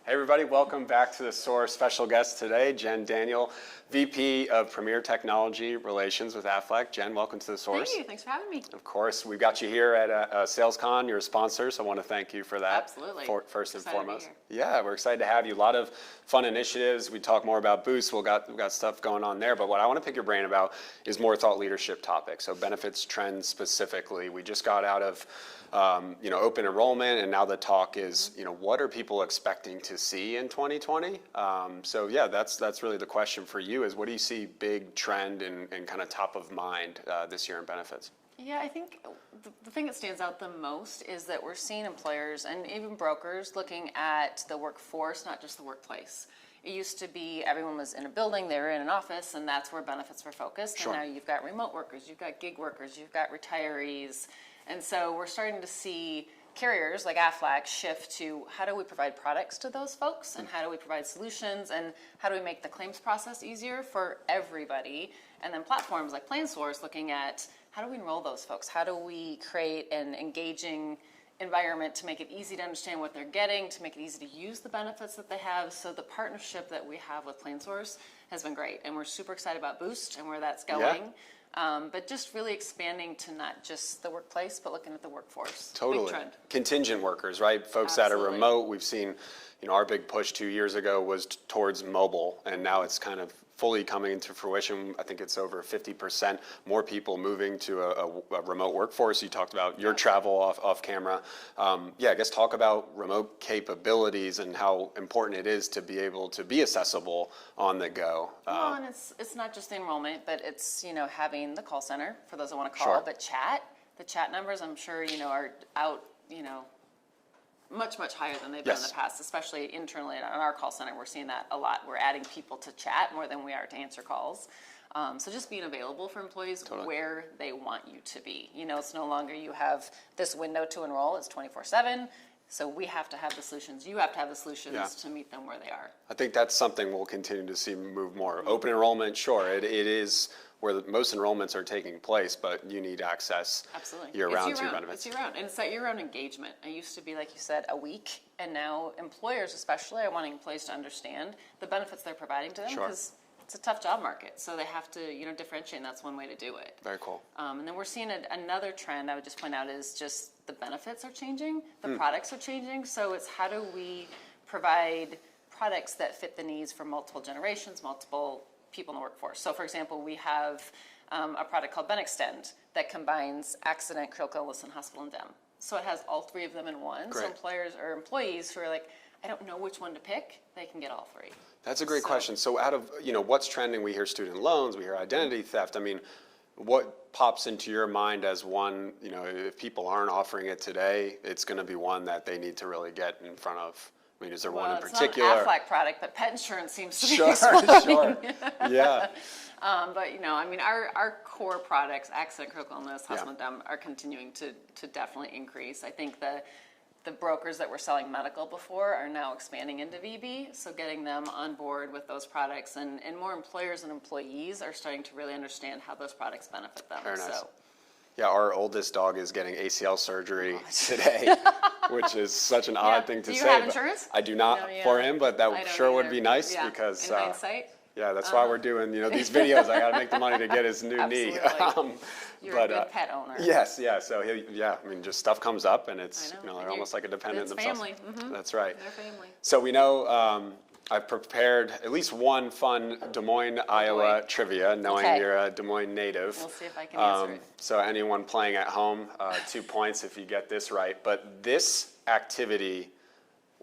Hey everybody, welcome back to The Source. Special guest today, Jen Daniel, VP of Premier Technology Relations with Aflac. Jen, welcome to The Source. Thank you, thanks for having me. Of course, we've got you here at SalesCon. You're a sponsor, so I want to thank you for that. Absolutely. First and Excited to be foremost. here. Yeah, we're excited to have you. A lot of fun initiatives. We talk more about Boost. We've got stuff going on there, but what I want to pick your brain about is more thought leadership topics. So benefits trends specifically. We just got out of open enrollment, and now the talk is, what are people expecting to see in 2020? So yeah, that's really the question for you is what do you see big trend and kind of top of mind this year in benefits? Yeah, I think the thing that stands out the most is that we're seeing employers and even brokers looking at the workforce, not just the workplace. It used to be everyone was in a building, they were in an office, and that's where benefits were focused. Sure. And now you've got remote workers, you've got gig workers, you've got retirees. And so we're starting to see carriers like Aflac shift to how do we provide products to those folks and how do we provide solutions and how do we make the claims process easier for everybody. And then platforms like PlanSource looking at how do we enroll those folks? How do we create an engaging environment to make it easy to understand what they're getting, to make it easy to use the benefits that they have. So the partnership that we have with PlanSource has been great. And we're super excited about Boost and where that's going. Yeah. But just really expanding to not just the workplace, but looking at the workforce. Totally. Big trend. Contingent workers, right? Folks Absolutely. that are remote. We've seen, our big push 2 years ago was towards mobile, and now it's kind of fully coming into fruition. I think it's over 50% more people moving to a remote workforce. You talked about your travel off camera. I guess talk about remote capabilities and how important it is to be able to be accessible on the go. Well, and it's not just the enrollment, but it's, having the call center for those that want to call, Sure. but the chat numbers, I'm sure, are out, much, much higher than they've been in the past, especially internally on our call center. We're seeing that a lot. We're adding people to chat more than we are to answer calls. So just being available for employees where they want you to be. It's no longer you have this window to enroll. It's 24/7. So we have to have the solutions. You have to have the solutions to meet them where they are. I think that's something we'll continue to see move more. Open enrollment, sure, it is where most enrollments are taking place, but you need access year-round to your benefits. It's year-round, and it's that year-round engagement. It used to be, like you said, a week, and now employers especially are wanting employees to understand the benefits they're providing to them because it's a tough job market, so they have to differentiate, and that's one way to do it. Very cool. And then we're seeing another trend I would just point out is just the benefits are changing, the products are changing, so it's how do we provide products that fit the needs for multiple generations, multiple people in the workforce. So for example, we have a product called BenExtend that combines accident, critical illness, and hospital and dem. So it has all three of them in one. Great. So employers or employees who are like, I don't know which one to pick, they can get all three. That's a great question. So out of, what's trending, we hear student loans, we hear identity theft. I mean, what pops into your mind as one, if people aren't offering it today, it's going to be one that they need to really get in front of? I mean, is there one in particular? It's not an Aflac product, but pet insurance seems to be Sure. Yeah. But, our core products, accident, critical illness, hospital and dem, are continuing to definitely increase. I think the brokers that were selling medical before are now expanding into VB, so getting them on board with those products, and more employers and employees are starting to really understand how those products benefit them. Very nice. So. Yeah, our oldest dog is getting ACL surgery today, which is such an odd thing to say. Do you have insurance? I do not for him, but that sure would be nice because. In hindsight? Yeah, that's why we're doing these videos. I got to make the money to get his new knee. You're a good pet owner. Yes, yeah. So just stuff comes up, and it's they're almost like a dependent themselves. Family. Mm-hmm. That's right. They're family. So we know. I've prepared at least one fun Des Moines, Iowa trivia, knowing you're a Des Moines native. We'll see if I can answer it. So anyone playing at home, 2 points if you get this right. But this activity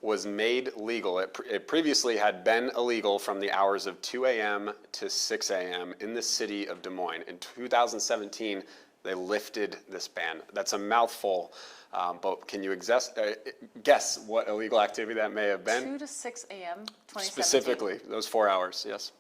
was made legal. It previously had been illegal from the hours of 2 a.m. to 6 a.m. in the city of Des Moines. In 2017, they lifted this ban. That's a mouthful. But can you guess what illegal activity that may have been? 2 to 6 a.m. 2017. Specifically, those 4 hours, yes.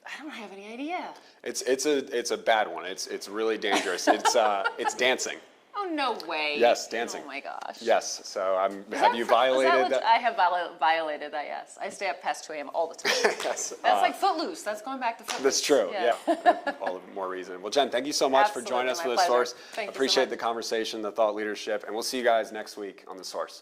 I don't have any idea. It's a bad one. It's really dangerous. It's dancing. Oh, no way. Yes, dancing. Oh my gosh. Yes. So have you violated that? I have violated that. Yes, I stay up past 2 a.m. all the time. Yes. That's like Footloose. That's going back to Footloose. That's true. Yeah. All the more reason. Well, Jen, thank you so much for joining us for The Source. Thank you so Appreciate much. the conversation, the thought leadership, and we'll see you guys next week on The Source.